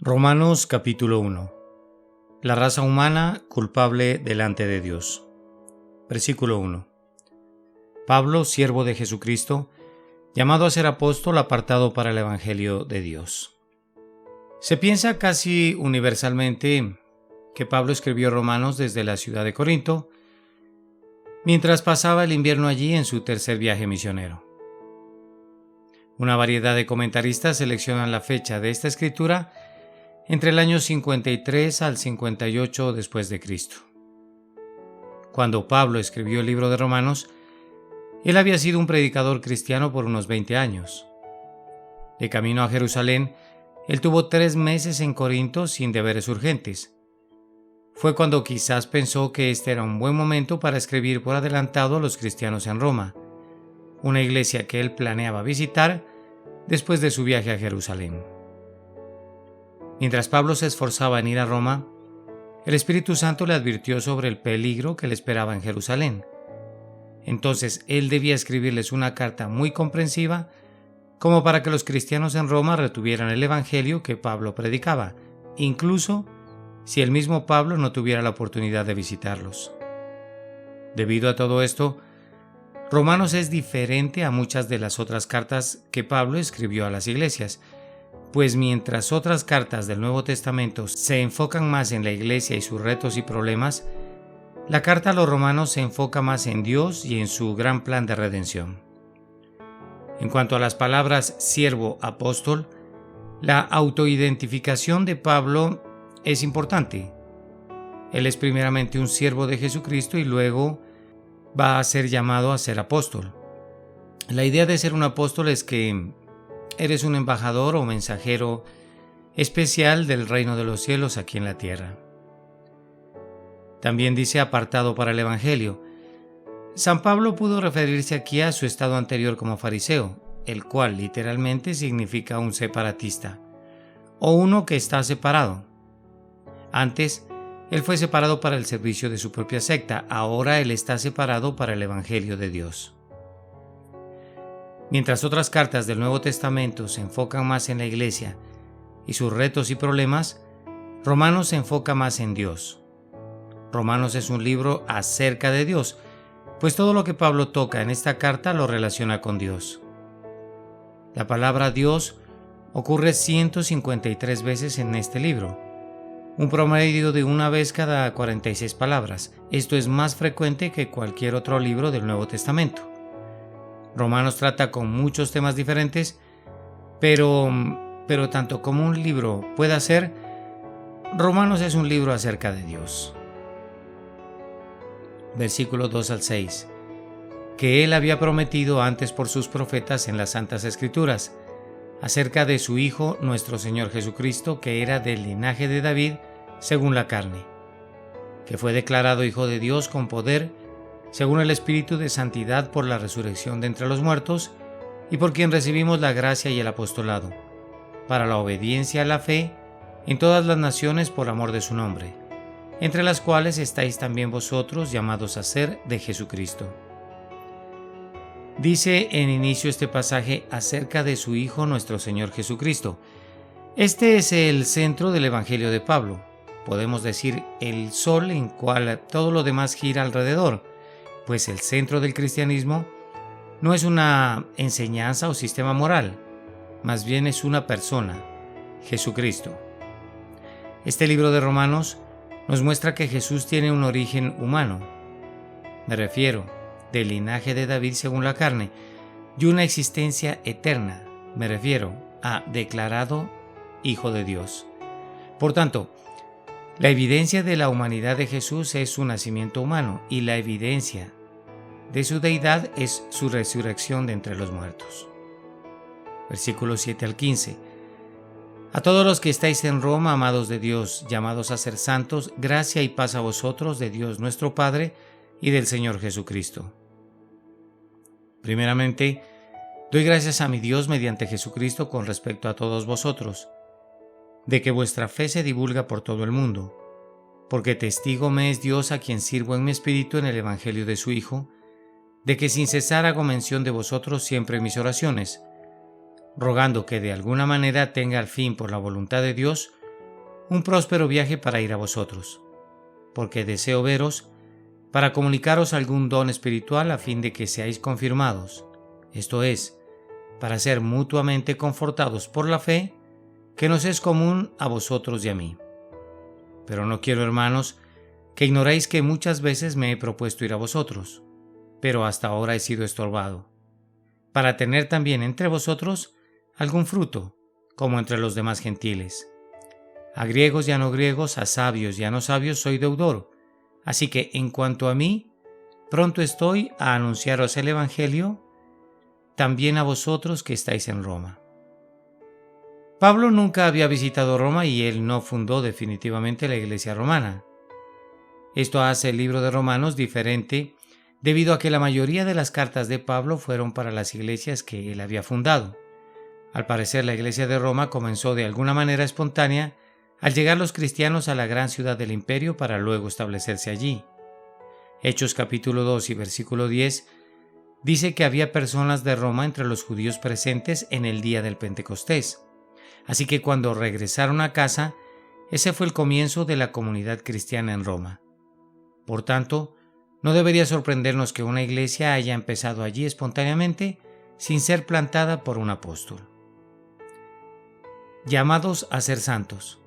Romanos capítulo 1. La raza humana culpable delante de Dios. Versículo 1. Pablo, siervo de Jesucristo, llamado a ser apóstol, apartado para el Evangelio de Dios. Se piensa casi universalmente que Pablo escribió Romanos desde la ciudad de Corinto, mientras pasaba el invierno allí en su tercer viaje misionero. Una variedad de comentaristas seleccionan la fecha de esta escritura entre el año 53 al 58 después de Cristo. Cuando Pablo escribió el libro de Romanos, él había sido un predicador cristiano por unos 20 años. De camino a Jerusalén, él tuvo 3 meses en Corinto sin deberes urgentes. Fue cuando quizás pensó que este era un buen momento para escribir por adelantado a los cristianos en Roma, una iglesia que él planeaba visitar después de su viaje a Jerusalén. Mientras Pablo se esforzaba en ir a Roma, el Espíritu Santo le advirtió sobre el peligro que le esperaba en Jerusalén. Entonces él debía escribirles una carta muy comprensiva como para que los cristianos en Roma retuvieran el Evangelio que Pablo predicaba, incluso si el mismo Pablo no tuviera la oportunidad de visitarlos. Debido a todo esto, Romanos es diferente a muchas de las otras cartas que Pablo escribió a las iglesias, pues mientras otras cartas del Nuevo Testamento se enfocan más en la iglesia y sus retos y problemas, la carta a los romanos se enfoca más en Dios y en su gran plan de redención. En cuanto a las palabras siervo, apóstol, la autoidentificación de Pablo es importante. Él es primeramente un siervo de Jesucristo y luego va a ser llamado a ser apóstol. La idea de ser un apóstol es que eres un embajador o mensajero especial del reino de los cielos aquí en la tierra. También dice apartado para el Evangelio. San Pablo pudo referirse aquí a su estado anterior como fariseo, el cual literalmente significa un separatista, o uno que está separado. Antes, él fue separado para el servicio de su propia secta, ahora él está separado para el Evangelio de Dios. Mientras otras cartas del Nuevo Testamento se enfocan más en la iglesia y sus retos y problemas, Romanos se enfoca más en Dios. Romanos es un libro acerca de Dios, pues todo lo que Pablo toca en esta carta lo relaciona con Dios. La palabra Dios ocurre 153 veces en este libro, un promedio de una vez cada 46 palabras. Esto es más frecuente que cualquier otro libro del Nuevo Testamento. Romanos trata con muchos temas diferentes, pero tanto como un libro pueda ser, Romanos es un libro acerca de Dios. Versículos 2 al 6. Que él había prometido antes por sus profetas en las Santas Escrituras, acerca de su Hijo, nuestro Señor Jesucristo, que era del linaje de David, según la carne, que fue declarado Hijo de Dios con poder, según el Espíritu de Santidad por la resurrección de entre los muertos, y por quien recibimos la gracia y el apostolado, para la obediencia a la fe en todas las naciones por amor de su nombre, entre las cuales estáis también vosotros llamados a ser de Jesucristo. Dice en inicio este pasaje acerca de su Hijo nuestro Señor Jesucristo. Este es el centro del Evangelio de Pablo, podemos decir el sol en cual todo lo demás gira alrededor, pues el centro del cristianismo no es una enseñanza o sistema moral, más bien es una persona, Jesucristo. Este libro de Romanos nos muestra que Jesús tiene un origen humano, me refiero, del linaje de David según la carne, y una existencia eterna, me refiero a declarado Hijo de Dios. Por tanto, la evidencia de la humanidad de Jesús es su nacimiento humano y la evidencia de su deidad es su resurrección de entre los muertos. Versículos 7 al 15. A todos los que estáis en Roma, amados de Dios, llamados a ser santos, gracia y paz a vosotros de Dios nuestro Padre y del Señor Jesucristo. Primeramente, doy gracias a mi Dios mediante Jesucristo con respecto a todos vosotros, de que vuestra fe se divulga por todo el mundo, porque testigo me es Dios a quien sirvo en mi espíritu en el Evangelio de su Hijo, de que sin cesar hago mención de vosotros siempre en mis oraciones, rogando que de alguna manera tenga al fin por la voluntad de Dios un próspero viaje para ir a vosotros, porque deseo veros para comunicaros algún don espiritual a fin de que seáis confirmados, esto es, para ser mutuamente confortados por la fe que nos es común a vosotros y a mí. Pero no quiero, hermanos, que ignoréis que muchas veces me he propuesto ir a vosotros, pero hasta ahora he sido estorbado, para tener también entre vosotros algún fruto, como entre los demás gentiles. A griegos y a no griegos, a sabios y a no sabios soy deudor, así que en cuanto a mí, pronto estoy a anunciaros el Evangelio, también a vosotros que estáis en Roma. Pablo nunca había visitado Roma y él no fundó definitivamente la iglesia romana. Esto hace el libro de Romanos diferente debido a que la mayoría de las cartas de Pablo fueron para las iglesias que él había fundado. Al parecer, la iglesia de Roma comenzó de alguna manera espontánea al llegar los cristianos a la gran ciudad del imperio para luego establecerse allí. Hechos capítulo 2 y versículo 10 dice que había personas de Roma entre los judíos presentes en el día del Pentecostés. Así que cuando regresaron a casa, ese fue el comienzo de la comunidad cristiana en Roma. Por tanto, no debería sorprendernos que una iglesia haya empezado allí espontáneamente sin ser plantada por un apóstol. Llamados a ser santos.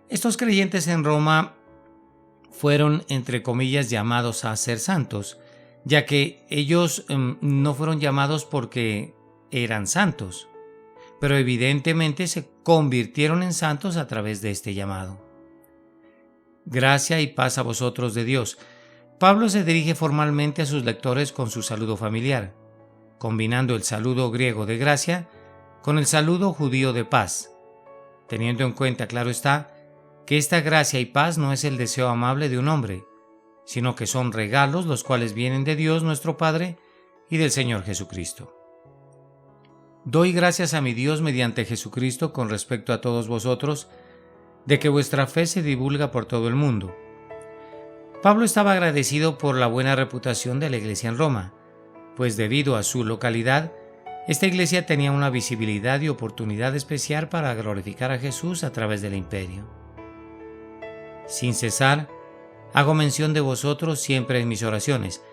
Estos creyentes en Roma fueron, entre comillas, llamados a ser santos, ya que ellos no fueron llamados porque eran santos, pero evidentemente se convirtieron en santos a través de este llamado. Gracia y paz a vosotros de Dios. Pablo se dirige formalmente a sus lectores con su saludo familiar, combinando el saludo griego de gracia con el saludo judío de paz, teniendo en cuenta, claro está, que esta gracia y paz no es el deseo amable de un hombre, sino que son regalos los cuales vienen de Dios nuestro Padre y del Señor Jesucristo. Doy gracias a mi Dios mediante Jesucristo con respecto a todos vosotros, de que vuestra fe se divulga por todo el mundo. Pablo estaba agradecido por la buena reputación de la iglesia en Roma, pues debido a su localidad, esta iglesia tenía una visibilidad y oportunidad especial para glorificar a Jesús a través del imperio. Sin cesar, hago mención de vosotros siempre en mis oraciones.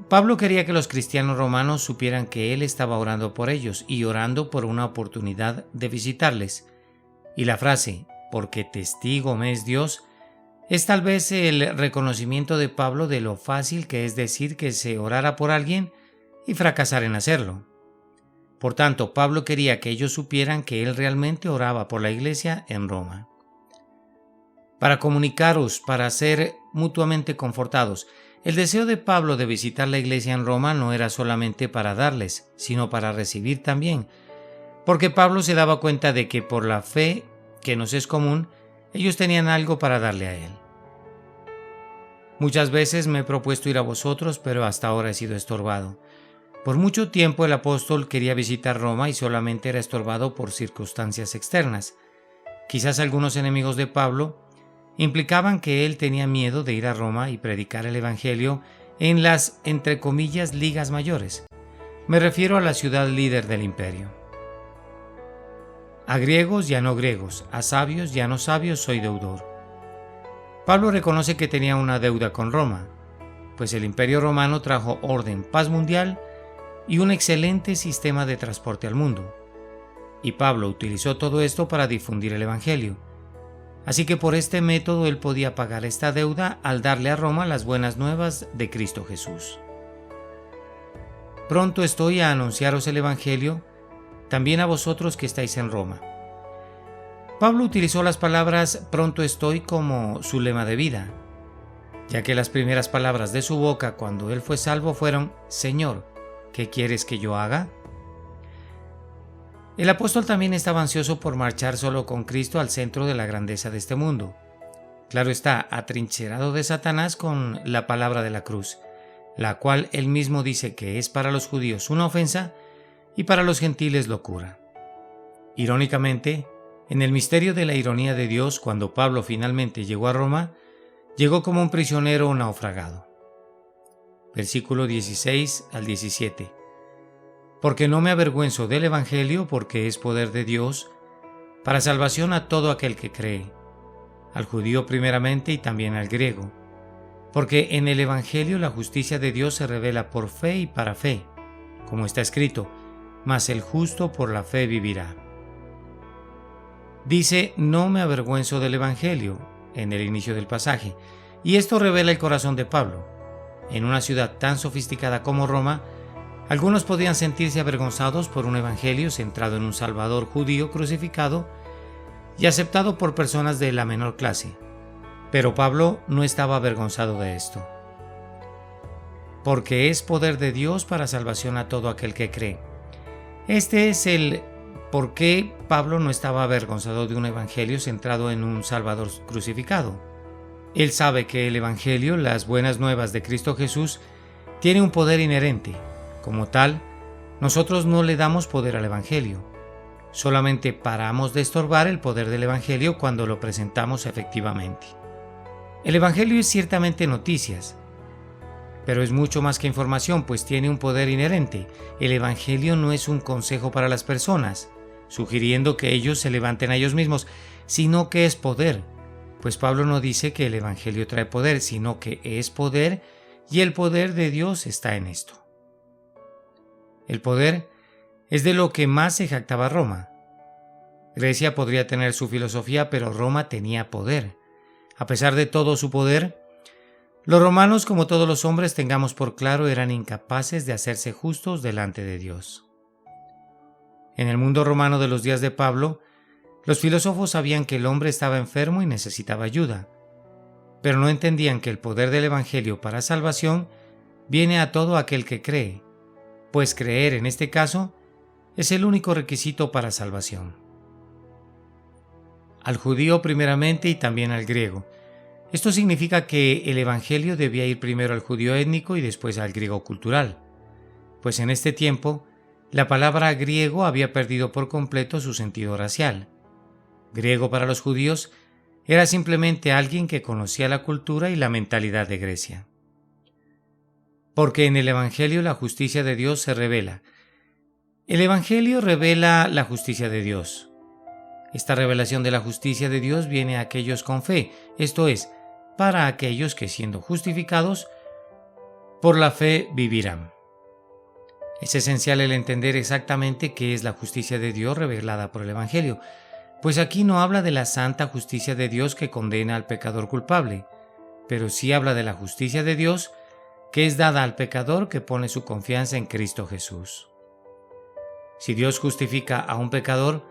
Pablo quería que los cristianos romanos supieran que él estaba orando por ellos y orando por una oportunidad de visitarles. Y la frase, porque testigo me es Dios, es tal vez el reconocimiento de Pablo de lo fácil que es decir que se orara por alguien y fracasar en hacerlo. Por tanto, Pablo quería que ellos supieran que él realmente oraba por la iglesia en Roma. Para comunicaros, para ser mutuamente confortados. El deseo de Pablo de visitar la iglesia en Roma no era solamente para darles, sino para recibir también, porque Pablo se daba cuenta de que por la fe que nos es común, ellos tenían algo para darle a él. Muchas veces me he propuesto ir a vosotros, pero hasta ahora he sido estorbado. Por mucho tiempo el apóstol quería visitar Roma y solamente era estorbado por circunstancias externas. Quizás algunos enemigos de Pablo implicaban que él tenía miedo de ir a Roma y predicar el Evangelio en las, entre comillas, ligas mayores. Me refiero a la ciudad líder del imperio. A griegos y a no griegos, a sabios y a no sabios soy deudor. Pablo reconoce que tenía una deuda con Roma, pues el imperio romano trajo orden, paz mundial y un excelente sistema de transporte al mundo. Y Pablo utilizó todo esto para difundir el Evangelio. Así que por este método él podía pagar esta deuda al darle a Roma las buenas nuevas de Cristo Jesús. Pronto estoy a anunciaros el Evangelio, también a vosotros que estáis en Roma. Pablo utilizó las palabras pronto estoy como su lema de vida, ya que las primeras palabras de su boca cuando él fue salvo fueron: Señor, ¿qué quieres que yo haga? El apóstol también estaba ansioso por marchar solo con Cristo al centro de la grandeza de este mundo. Claro está, atrincherado de Satanás con la palabra de la cruz, la cual él mismo dice que es para los judíos una ofensa y para los gentiles locura. Irónicamente, en el misterio de la ironía de Dios, cuando Pablo finalmente llegó a Roma, llegó como un prisionero naufragado. Versículo 16 al 17. Porque no me avergüenzo del Evangelio, porque es poder de Dios, para salvación a todo aquel que cree, al judío primeramente y también al griego, porque en el Evangelio la justicia de Dios se revela por fe y para fe, como está escrito, mas el justo por la fe vivirá. Dice, no me avergüenzo del Evangelio, en el inicio del pasaje, y esto revela el corazón de Pablo. En una ciudad tan sofisticada como Roma, algunos podían sentirse avergonzados por un evangelio centrado en un Salvador judío crucificado y aceptado por personas de la menor clase. Pero Pablo no estaba avergonzado de esto, porque es poder de Dios para salvación a todo aquel que cree. Este es el por qué Pablo no estaba avergonzado de un evangelio centrado en un Salvador crucificado. Él sabe que el evangelio, las buenas nuevas de Cristo Jesús, tiene un poder inherente. Como tal, nosotros no le damos poder al evangelio. Solamente paramos de estorbar el poder del evangelio cuando lo presentamos efectivamente. El evangelio es ciertamente noticias, pero es mucho más que información, pues tiene un poder inherente. El evangelio no es un consejo para las personas, sugiriendo que ellos se levanten a ellos mismos, sino que es poder, pues Pablo no dice que el evangelio trae poder, sino que es poder, y el poder de Dios está en esto. El poder es de lo que más se jactaba Roma. Grecia podría tener su filosofía, pero Roma tenía poder. A pesar de todo su poder, los romanos, como todos los hombres, tengamos por claro, eran incapaces de hacerse justos delante de Dios. En el mundo romano de los días de Pablo, los filósofos sabían que el hombre estaba enfermo y necesitaba ayuda, pero no entendían que el poder del Evangelio para salvación viene a todo aquel que cree, pues creer en este caso es el único requisito para salvación. Al judío primeramente y también al griego. Esto significa que el Evangelio debía ir primero al judío étnico y después al griego cultural, pues en este tiempo la palabra griego había perdido por completo su sentido racial. Griego para los judíos era simplemente alguien que conocía la cultura y la mentalidad de Grecia. Porque en el Evangelio la justicia de Dios se revela. El Evangelio revela la justicia de Dios. Esta revelación de la justicia de Dios viene a aquellos con fe, esto es, para aquellos que siendo justificados, por la fe vivirán. Es esencial el entender exactamente qué es la justicia de Dios revelada por el Evangelio, pues aquí no habla de la santa justicia de Dios que condena al pecador culpable, pero sí habla de la justicia de Dios que es dada al pecador que pone su confianza en Cristo Jesús. Si Dios justifica a un pecador,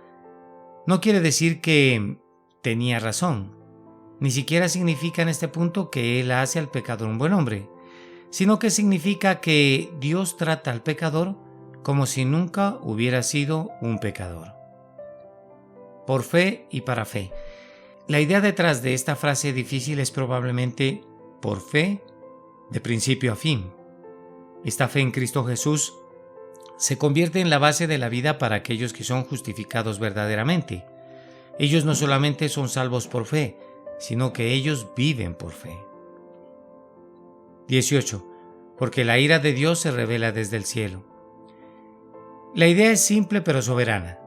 no quiere decir que tenía razón, ni siquiera significa en este punto que Él hace al pecador un buen hombre, sino que significa que Dios trata al pecador como si nunca hubiera sido un pecador. Por fe y para fe. La idea detrás de esta frase difícil es probablemente por fe de principio a fin. Esta fe en Cristo Jesús se convierte en la base de la vida para aquellos que son justificados verdaderamente. Ellos no solamente son salvos por fe, sino que ellos viven por fe. 18. Porque la ira de Dios se revela desde el cielo. La idea es simple pero soberana.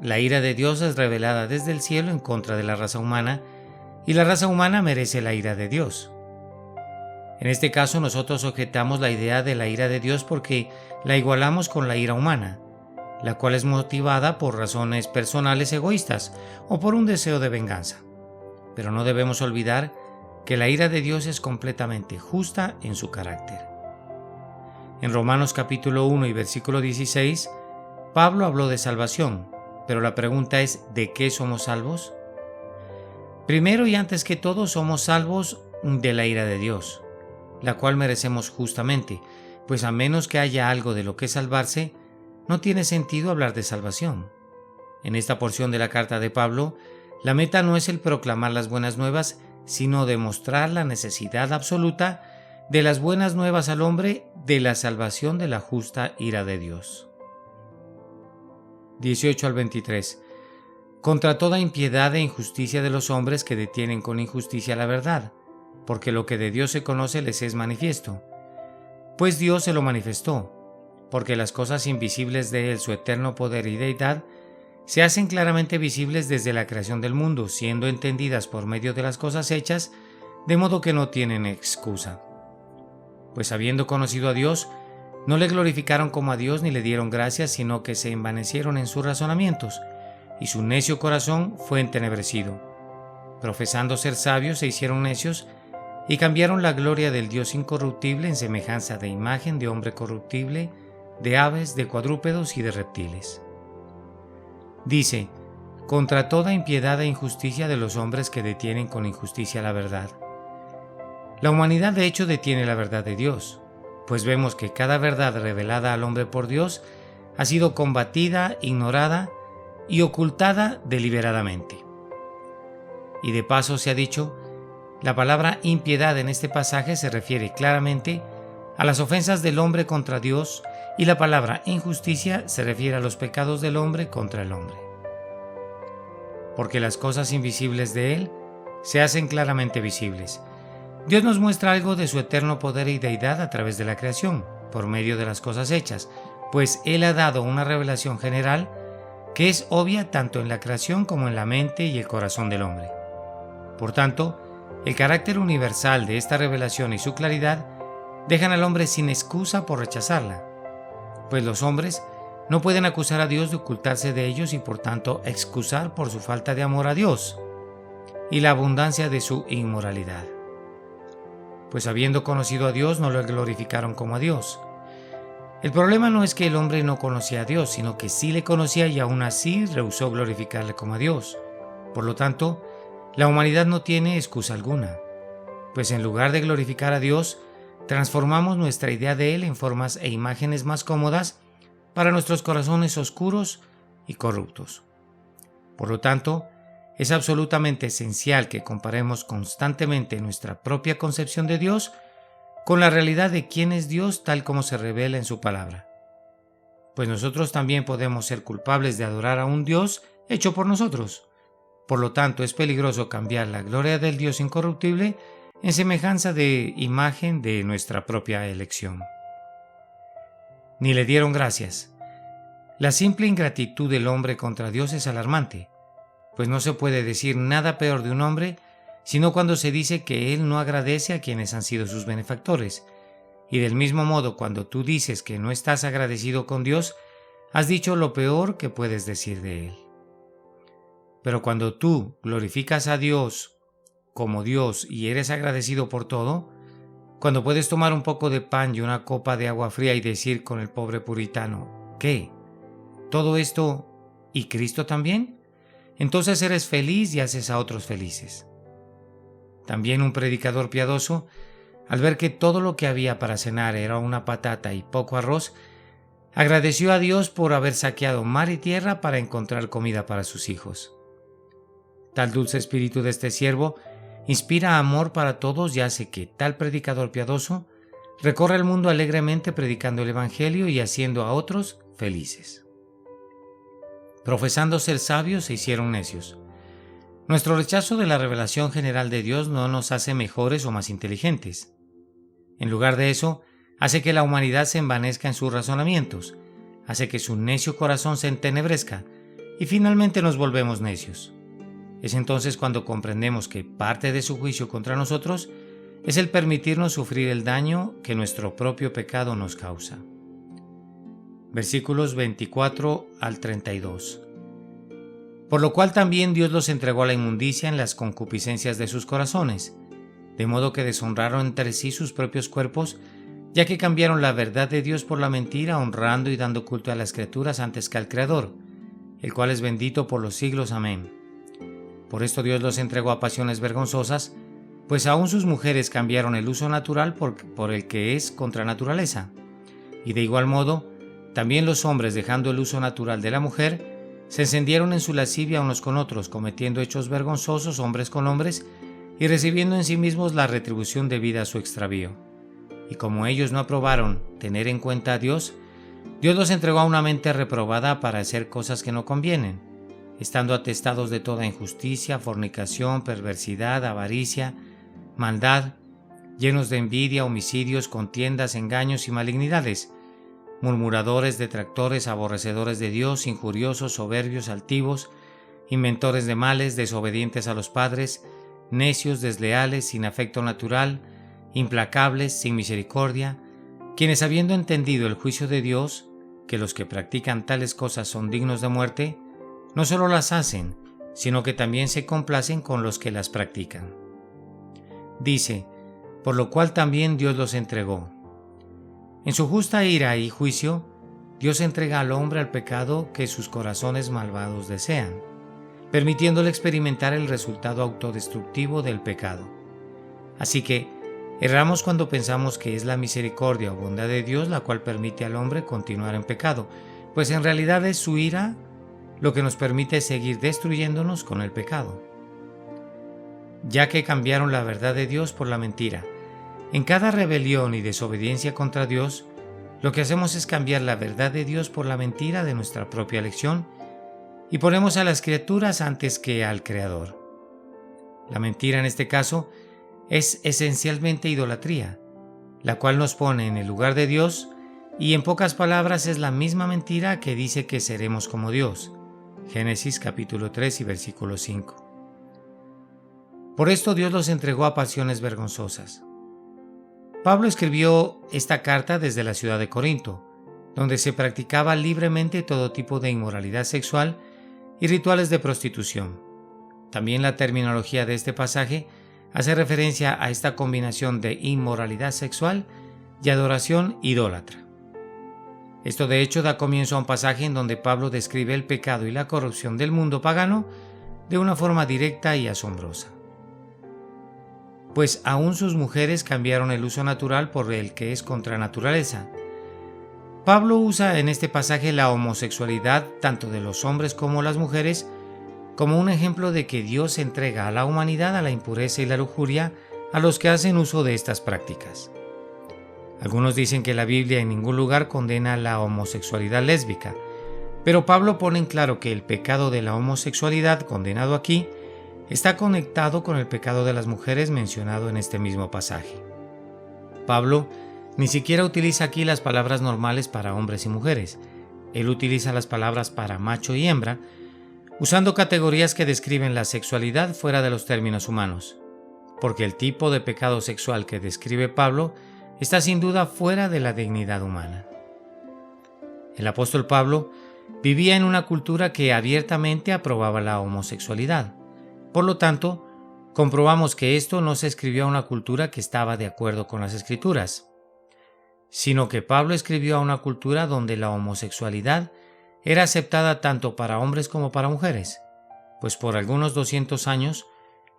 La ira de Dios es revelada desde el cielo en contra de la raza humana, y la raza humana merece la ira de Dios. En este caso nosotros objetamos la idea de la ira de Dios porque la igualamos con la ira humana, la cual es motivada por razones personales egoístas o por un deseo de venganza. Pero no debemos olvidar que la ira de Dios es completamente justa en su carácter. En Romanos capítulo 1 y versículo 16, Pablo habló de salvación, pero la pregunta es, ¿de qué somos salvos? Primero y antes que todo somos salvos de la ira de Dios, la cual merecemos justamente, pues a menos que haya algo de lo que salvarse, no tiene sentido hablar de salvación. En esta porción de la carta de Pablo, la meta no es el proclamar las buenas nuevas, sino demostrar la necesidad absoluta de las buenas nuevas al hombre de la salvación de la justa ira de Dios. 18 al 23. Contra toda impiedad e injusticia de los hombres que detienen con injusticia la verdad, porque lo que de Dios se conoce les es manifiesto. Pues Dios se lo manifestó, porque las cosas invisibles de Él, su eterno poder y deidad, se hacen claramente visibles desde la creación del mundo, siendo entendidas por medio de las cosas hechas, de modo que no tienen excusa. Pues habiendo conocido a Dios, no le glorificaron como a Dios ni le dieron gracias, sino que se envanecieron en sus razonamientos, y su necio corazón fue entenebrecido. Profesando ser sabios, se hicieron necios, y cambiaron la gloria del Dios incorruptible en semejanza de imagen de hombre corruptible, de aves, de cuadrúpedos y de reptiles. Dice: contra toda impiedad e injusticia de los hombres que detienen con injusticia la verdad. La humanidad de hecho detiene la verdad de Dios, pues vemos que cada verdad revelada al hombre por Dios ha sido combatida, ignorada y ocultada deliberadamente. Y de paso se ha dicho, la palabra impiedad en este pasaje se refiere claramente a las ofensas del hombre contra Dios, y la palabra injusticia se refiere a los pecados del hombre contra el hombre. Porque las cosas invisibles de Él se hacen claramente visibles. Dios nos muestra algo de su eterno poder y deidad a través de la creación, por medio de las cosas hechas, pues Él ha dado una revelación general que es obvia tanto en la creación como en la mente y el corazón del hombre. Por tanto, el carácter universal de esta revelación y su claridad dejan al hombre sin excusa por rechazarla, pues los hombres no pueden acusar a Dios de ocultarse de ellos y por tanto excusar por su falta de amor a Dios y la abundancia de su inmoralidad. Pues habiendo conocido a Dios no lo glorificaron como a Dios. El problema no es que el hombre no conocía a Dios, sino que sí le conocía y aún así rehusó glorificarle como a Dios. Por lo tanto, la humanidad no tiene excusa alguna, pues en lugar de glorificar a Dios, transformamos nuestra idea de Él en formas e imágenes más cómodas para nuestros corazones oscuros y corruptos. Por lo tanto, es absolutamente esencial que comparemos constantemente nuestra propia concepción de Dios con la realidad de quién es Dios tal como se revela en su palabra. Pues nosotros también podemos ser culpables de adorar a un Dios hecho por nosotros. Por lo tanto, es peligroso cambiar la gloria del Dios incorruptible en semejanza de imagen de nuestra propia elección. Ni le dieron gracias. La simple ingratitud del hombre contra Dios es alarmante, pues no se puede decir nada peor de un hombre sino cuando se dice que él no agradece a quienes han sido sus benefactores, y del mismo modo cuando tú dices que no estás agradecido con Dios, has dicho lo peor que puedes decir de Él. Pero cuando tú glorificas a Dios como Dios y eres agradecido por todo, cuando puedes tomar un poco de pan y una copa de agua fría y decir con el pobre puritano, ¿qué? ¿Todo esto y Cristo también? Entonces eres feliz y haces a otros felices. También un predicador piadoso, al ver que todo lo que había para cenar era una patata y poco arroz, agradeció a Dios por haber saqueado mar y tierra para encontrar comida para sus hijos. Tal dulce espíritu de este siervo inspira amor para todos y hace que tal predicador piadoso recorra el mundo alegremente predicando el Evangelio y haciendo a otros felices. Profesando ser sabios, se hicieron necios. Nuestro rechazo de la revelación general de Dios no nos hace mejores o más inteligentes. En lugar de eso, hace que la humanidad se envanezca en sus razonamientos, hace que su necio corazón se entenebrezca y finalmente nos volvemos necios. Es entonces cuando comprendemos que parte de su juicio contra nosotros es el permitirnos sufrir el daño que nuestro propio pecado nos causa. Versículos 24 al 32. Por lo cual también Dios los entregó a la inmundicia en las concupiscencias de sus corazones, de modo que deshonraron entre sí sus propios cuerpos, ya que cambiaron la verdad de Dios por la mentira, honrando y dando culto a las criaturas antes que al Creador, el cual es bendito por los siglos. Amén. Por esto Dios los entregó a pasiones vergonzosas, pues aún sus mujeres cambiaron el uso natural por el que es contra naturaleza. Y de igual modo, también los hombres, dejando el uso natural de la mujer, se encendieron en su lascivia unos con otros, cometiendo hechos vergonzosos hombres con hombres y recibiendo en sí mismos la retribución debida a su extravío. Y como ellos no aprobaron tener en cuenta a Dios, Dios los entregó a una mente reprobada para hacer cosas que no convienen, estando atestados de toda injusticia, fornicación, perversidad, avaricia, maldad, llenos de envidia, homicidios, contiendas, engaños y malignidades, murmuradores, detractores, aborrecedores de Dios, injuriosos, soberbios, altivos, inventores de males, desobedientes a los padres, necios, desleales, sin afecto natural, implacables, sin misericordia, quienes habiendo entendido el juicio de Dios, que los que practican tales cosas son dignos de muerte, no solo las hacen, sino que también se complacen con los que las practican. Dice, por lo cual también Dios los entregó. En su justa ira y juicio, Dios entrega al hombre al pecado que sus corazones malvados desean, permitiéndole experimentar el resultado autodestructivo del pecado. Así que, erramos cuando pensamos que es la misericordia o bondad de Dios la cual permite al hombre continuar en pecado, pues en realidad es su ira lo que nos permite seguir destruyéndonos con el pecado. Ya que cambiaron la verdad de Dios por la mentira, en cada rebelión y desobediencia contra Dios, lo que hacemos es cambiar la verdad de Dios por la mentira de nuestra propia elección y ponemos a las criaturas antes que al Creador. La mentira en este caso es esencialmente idolatría, la cual nos pone en el lugar de Dios y en pocas palabras es la misma mentira que dice que seremos como Dios. Génesis capítulo 3 y versículo 5. Por esto Dios los entregó a pasiones vergonzosas. Pablo escribió esta carta desde la ciudad de Corinto, donde se practicaba libremente todo tipo de inmoralidad sexual y rituales de prostitución. También la terminología de este pasaje hace referencia a esta combinación de inmoralidad sexual y adoración idólatra. Esto de hecho da comienzo a un pasaje en donde Pablo describe el pecado y la corrupción del mundo pagano de una forma directa y asombrosa. Pues aún sus mujeres cambiaron el uso natural por el que es contra naturaleza. Pablo usa en este pasaje la homosexualidad tanto de los hombres como las mujeres como un ejemplo de que Dios entrega a la humanidad a la impureza y la lujuria a los que hacen uso de estas prácticas. Algunos dicen que la Biblia en ningún lugar condena la homosexualidad lésbica, pero Pablo pone en claro que el pecado de la homosexualidad condenado aquí está conectado con el pecado de las mujeres mencionado en este mismo pasaje. Pablo ni siquiera utiliza aquí las palabras normales para hombres y mujeres. Él utiliza las palabras para macho y hembra, usando categorías que describen la sexualidad fuera de los términos humanos, porque el tipo de pecado sexual que describe Pablo está sin duda fuera de la dignidad humana. El apóstol Pablo vivía en una cultura que abiertamente aprobaba la homosexualidad. Por lo tanto, comprobamos que esto no se escribió a una cultura que estaba de acuerdo con las Escrituras, sino que Pablo escribió a una cultura donde la homosexualidad era aceptada tanto para hombres como para mujeres, pues por algunos 200 años,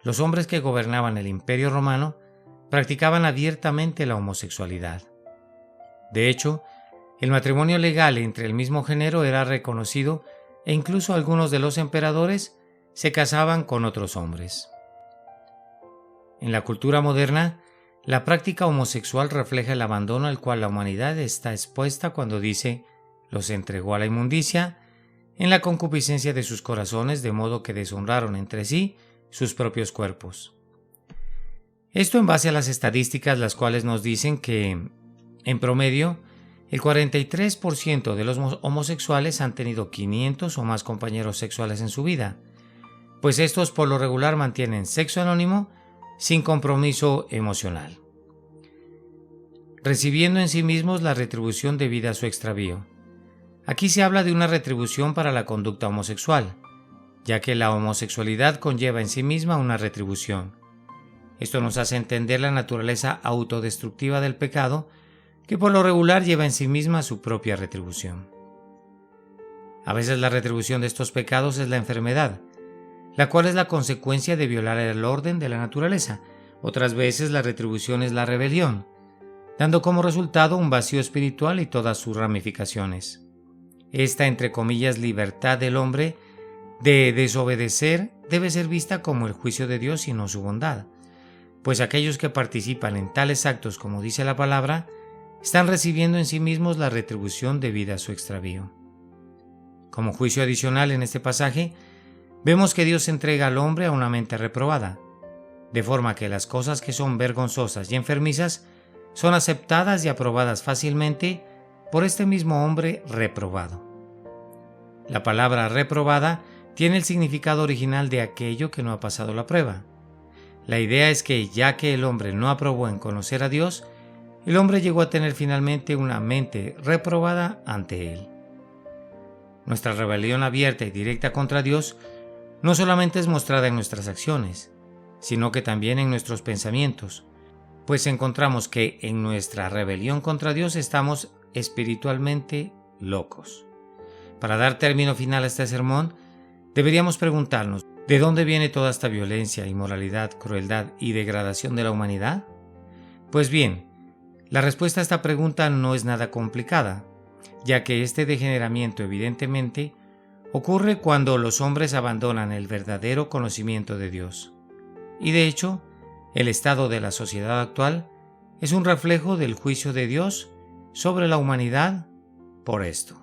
los hombres que gobernaban el Imperio Romano practicaban abiertamente la homosexualidad. De hecho, el matrimonio legal entre el mismo género era reconocido e incluso algunos de los emperadores se casaban con otros hombres. En la cultura moderna, la práctica homosexual refleja el abandono al cual la humanidad está expuesta cuando dice, los entregó a la inmundicia, en la concupiscencia de sus corazones, de modo que deshonraron entre sí sus propios cuerpos. Esto en base a las estadísticas, las cuales nos dicen que, en promedio, el 43% de los homosexuales han tenido 500 o más compañeros sexuales en su vida, pues estos por lo regular mantienen sexo anónimo sin compromiso emocional, recibiendo en sí mismos la retribución debida a su extravío. Aquí se habla de una retribución para la conducta homosexual, ya que la homosexualidad conlleva en sí misma una retribución. Esto nos hace entender la naturaleza autodestructiva del pecado, que por lo regular lleva en sí misma su propia retribución. A veces la retribución de estos pecados es la enfermedad, la cual es la consecuencia de violar el orden de la naturaleza. Otras veces la retribución es la rebelión, dando como resultado un vacío espiritual y todas sus ramificaciones. Esta, entre comillas, libertad del hombre de desobedecer debe ser vista como el juicio de Dios y no su bondad, pues aquellos que participan en tales actos, como dice la palabra, están recibiendo en sí mismos la retribución debida a su extravío. Como juicio adicional en este pasaje, vemos que Dios entrega al hombre a una mente reprobada, de forma que las cosas que son vergonzosas y enfermizas son aceptadas y aprobadas fácilmente por este mismo hombre reprobado. La palabra reprobada tiene el significado original de aquello que no ha pasado la prueba. La idea es que ya que el hombre no aprobó en conocer a Dios, el hombre llegó a tener finalmente una mente reprobada ante Él. Nuestra rebelión abierta y directa contra Dios no solamente es mostrada en nuestras acciones, sino que también en nuestros pensamientos, pues encontramos que en nuestra rebelión contra Dios estamos espiritualmente locos. Para dar término final a este sermón, deberíamos preguntarnos, ¿de dónde viene toda esta violencia, inmoralidad, crueldad y degradación de la humanidad? Pues bien, la respuesta a esta pregunta no es nada complicada, ya que este degeneramiento evidentemente ocurre cuando los hombres abandonan el verdadero conocimiento de Dios. Y de hecho, el estado de la sociedad actual es un reflejo del juicio de Dios sobre la humanidad por esto.